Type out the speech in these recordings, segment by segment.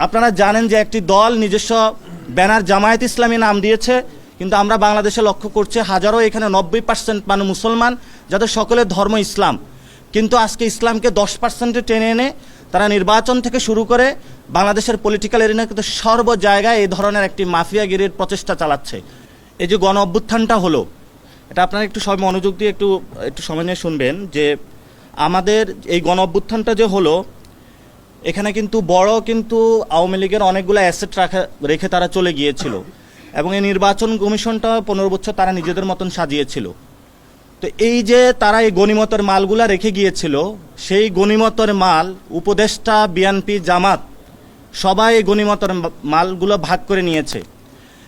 আপনারা জানেন যে একটি দল নিজস্ব ব্যানার জামায়াত ইসলামী নাম দিয়েছে, কিন্তু আমরা বাংলাদেশে লক্ষ্য করছি হাজারো এখানে 90% মানুষ মুসলমান, যাদের সকলের ধর্ম ইসলাম, কিন্তু আজকে ইসলামকে 10%-এ টেনে এনে তারা নির্বাচন থেকে শুরু করে বাংলাদেশের পলিটিক্যাল এরিনা কিন্তু সর্ব জায়গায় এই ধরনের একটি মাফিয়াগিরির প্রচেষ্টা চালাচ্ছে। এই যে গণ অভ্যুত্থানটা হলো, এটা আপনারা একটু সব মনোযোগ দিয়ে একটু সময় নিয়ে শুনবেন যে আমাদের এই গণ অভ্যুত্থানটা যে হলো, এখানে কিন্তু আওয়ামী লীগের অনেকগুলো অ্যাসেট রেখে তারা চলে গিয়েছিল, এবং এই নির্বাচন কমিশনটা 15 বছর তারা নিজেদের মতন সাজিয়েছিল। তো এই যে তারা এই গণিমতের মালগুলা রেখে গিয়েছিল, সেই গণিমতের মাল উপদেষ্টা, বিএনপি, জামাত সবাই এই গণিমতের মালগুলো ভাগ করে নিয়েছে।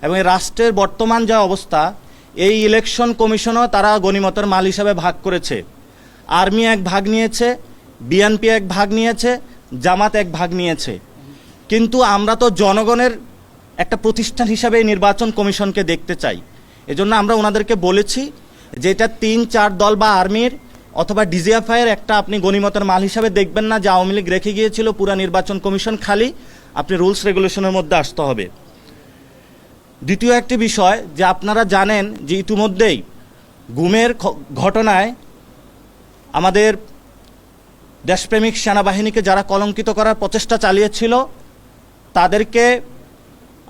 এবং এই রাষ্ট্রের বর্তমান যা অবস্থা, এই ইলেকশন কমিশনও তারা গণিমতের মাল হিসাবে ভাগ করেছে। আর্মি এক ভাগ নিয়েছে, বিএনপি এক ভাগ নিয়েছে, জামাত এক ভাগ নিয়েছে। কিন্তু আমরা তো জনগণের একটা প্রতিষ্ঠান হিসাবে এই নির্বাচন কমিশনকে দেখতে চাই। এজন্য আমরা ওনাদেরকে বলেছি যে এটা 3-4 দল বা আর্মির অথবা ডিজিএফআইয়ের একটা আপনি গণিমতের মাল হিসাবে দেখবেন না যে আওয়ামী লীগ রেখে গিয়েছিল পুরা নির্বাচন কমিশন খালি, আপনি রুলস রেগুলেশনের মধ্যে আসতে হবে। দ্বিতীয় একটি বিষয় যে আপনারা জানেন যে ইতিমধ্যেই গুমের ঘটনায় আমাদের দেশপ্রেমিক সেনাবাহিনীকে যারা কলঙ্কিত করার প্রচেষ্টা চালিয়েছিল, তাদেরকে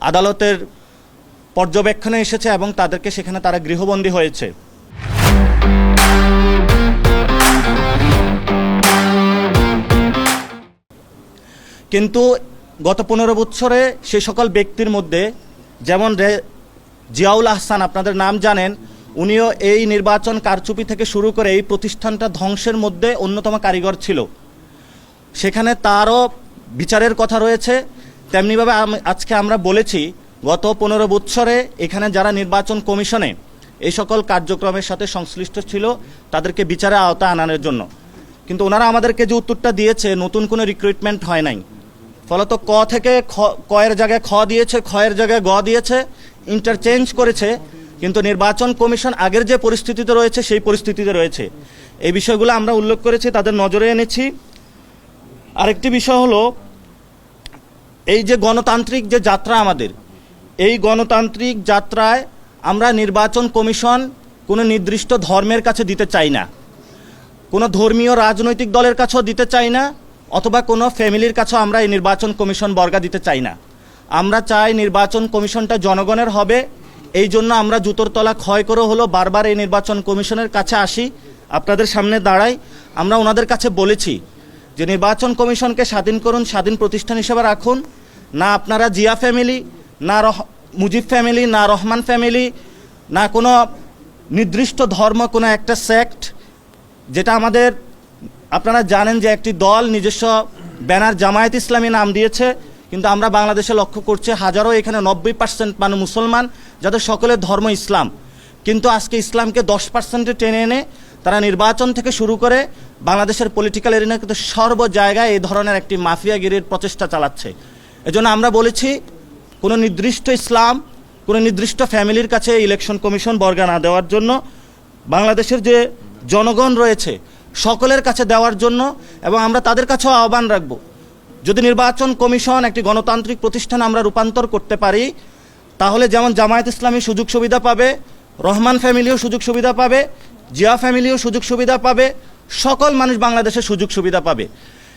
আদালতের পর্যবেক্ষণে এসেছে এবং তাদেরকে সেখানে তারা গৃহবন্দী হয়েছে। কিন্তু গত 15 বছরে সে সকল ব্যক্তির মধ্যে যেমন জিয়াউল আহসান, আপনাদের নাম জানেন, উনিও এই নির্বাচন কারচুপি থেকে শুরু করে এই প্রতিষ্ঠানটা ধ্বংসের মধ্যে অন্যতম কারিগর ছিল। সেখানে তারও বিচারের কথা রয়েছে। তেমনিভাবে আজকে আমরা বলেছি গত 15 বছরে এখানে যারা নির্বাচন কমিশনে এই সকল কার্যক্রমের সাথে সংশ্লিষ্ট ছিল তাদেরকে বিচারে আওতায় আনার জন্য। কিন্তু ওনারা আমাদেরকে যে উত্তরটা দিয়েছে, নতুন কোনো রিক্রুটমেন্ট হয় নাই, ফলত ক থেকে কয়ের জায়গায় খ দিয়েছে, খয়ের জায়গায় গ দিয়েছে, ইন্টারচেঞ্জ করেছে। কিন্তু নির্বাচন কমিশন আগের যে পরিস্থিতিতে রয়েছে সেই পরিস্থিতিতে রয়েছে। এই বিষয়গুলো আমরা উল্লেখ করেছি, তাদের নজরে এনেছি। আরেকটি বিষয় হলো এই যে গণতান্ত্রিক যে যাত্রা আমাদের, এই গণতান্ত্রিক যাত্রায় আমরা নির্বাচন কমিশন কোনো নির্দিষ্ট ধর্মের কাছে দিতে চাই না, কোনো ধর্মীয় রাজনৈতিক দলের কাছেও দিতে চাই না, অথবা কোনো ফ্যামিলির কাছেও আমরা এই নির্বাচন কমিশন বর্গা দিতে চাই না। আমরা চাই নির্বাচন কমিশনটা জনগণের হবে। এই জন্য আমরা জুতোর তলা ক্ষয় করে হলো বারবার এই নির্বাচন কমিশনের কাছে আসি, আপনাদের সামনে দাঁড়াই। আমরা ওনাদের কাছে বলেছি যে নির্বাচন কমিশনকে স্বাধীন করুন, স্বাধীন প্রতিষ্ঠান হিসেবে রাখুন। না আপনারা জিয়া ফ্যামিলি, না মুজিব ফ্যামিলি, না রহমান ফ্যামিলি, না কোনো নির্দিষ্ট ধর্ম, কোনো একটা সেক্ট, যেটা আমাদের আপনারা জানেন যে একটি দল নিজস্ব ব্যানার জামায়াত ইসলামী নাম দিয়েছে, কিন্তু আমরা বাংলাদেশে লক্ষ্য করছি হাজারো এখানে 90% মানুষ মুসলমান, যাদের সকলের ধর্ম ইসলাম, কিন্তু আজকে ইসলামকে 10%-এ টেনে এনে তারা নির্বাচন থেকে শুরু করে বাংলাদেশের পলিটিক্যাল এরিনা কিন্তু সর্ব জায়গায় এই ধরনের একটি মাফিয়াগিরির প্রচেষ্টা চালাচ্ছে। এজন্য আমরা বলেছি কোনো নির্দিষ্ট ইসলাম, কোনো নির্দিষ্ট ফ্যামিলির কাছে ইলেকশন কমিশন বর্গা না দেওয়ার জন্য, বাংলাদেশের যে জনগণ রয়েছে সকলের কাছে দেওয়ার জন্য। এবং আমরা তাদের কাছেও আহ্বান রাখব, যদি নির্বাচন কমিশন একটি গণতান্ত্রিক প্রতিষ্ঠান আমরা রূপান্তর করতে পারি, তাহলে যেমন জামায়াত ইসলামী সুযোগ সুবিধা পাবে, রহমান ফ্যামিলিও সুযোগ সুবিধা পাবে, জিয়া ফ্যামিলিও সুযোগ সুবিধা পাবে, সকল মানুষ বাংলাদেশে সুযোগ সুবিধা পাবে।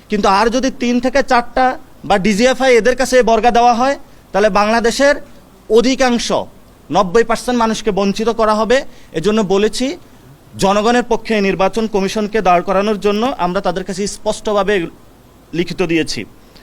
কিন্তু আর যদি 3 থেকে 4টা বা ডিজিএফআই এদের কাছে বর্গা দেওয়া হয়, তাহলে বাংলাদেশের অধিকাংশ 90% মানুষকে বঞ্চিত করা হবে। এজন্য বলেছি জনগণের পক্ষে নির্বাচন কমিশনকে দাঁড় করানোর জন্য আমরা তাদের কাছে স্পষ্টভাবে লিখিত দিয়েছি।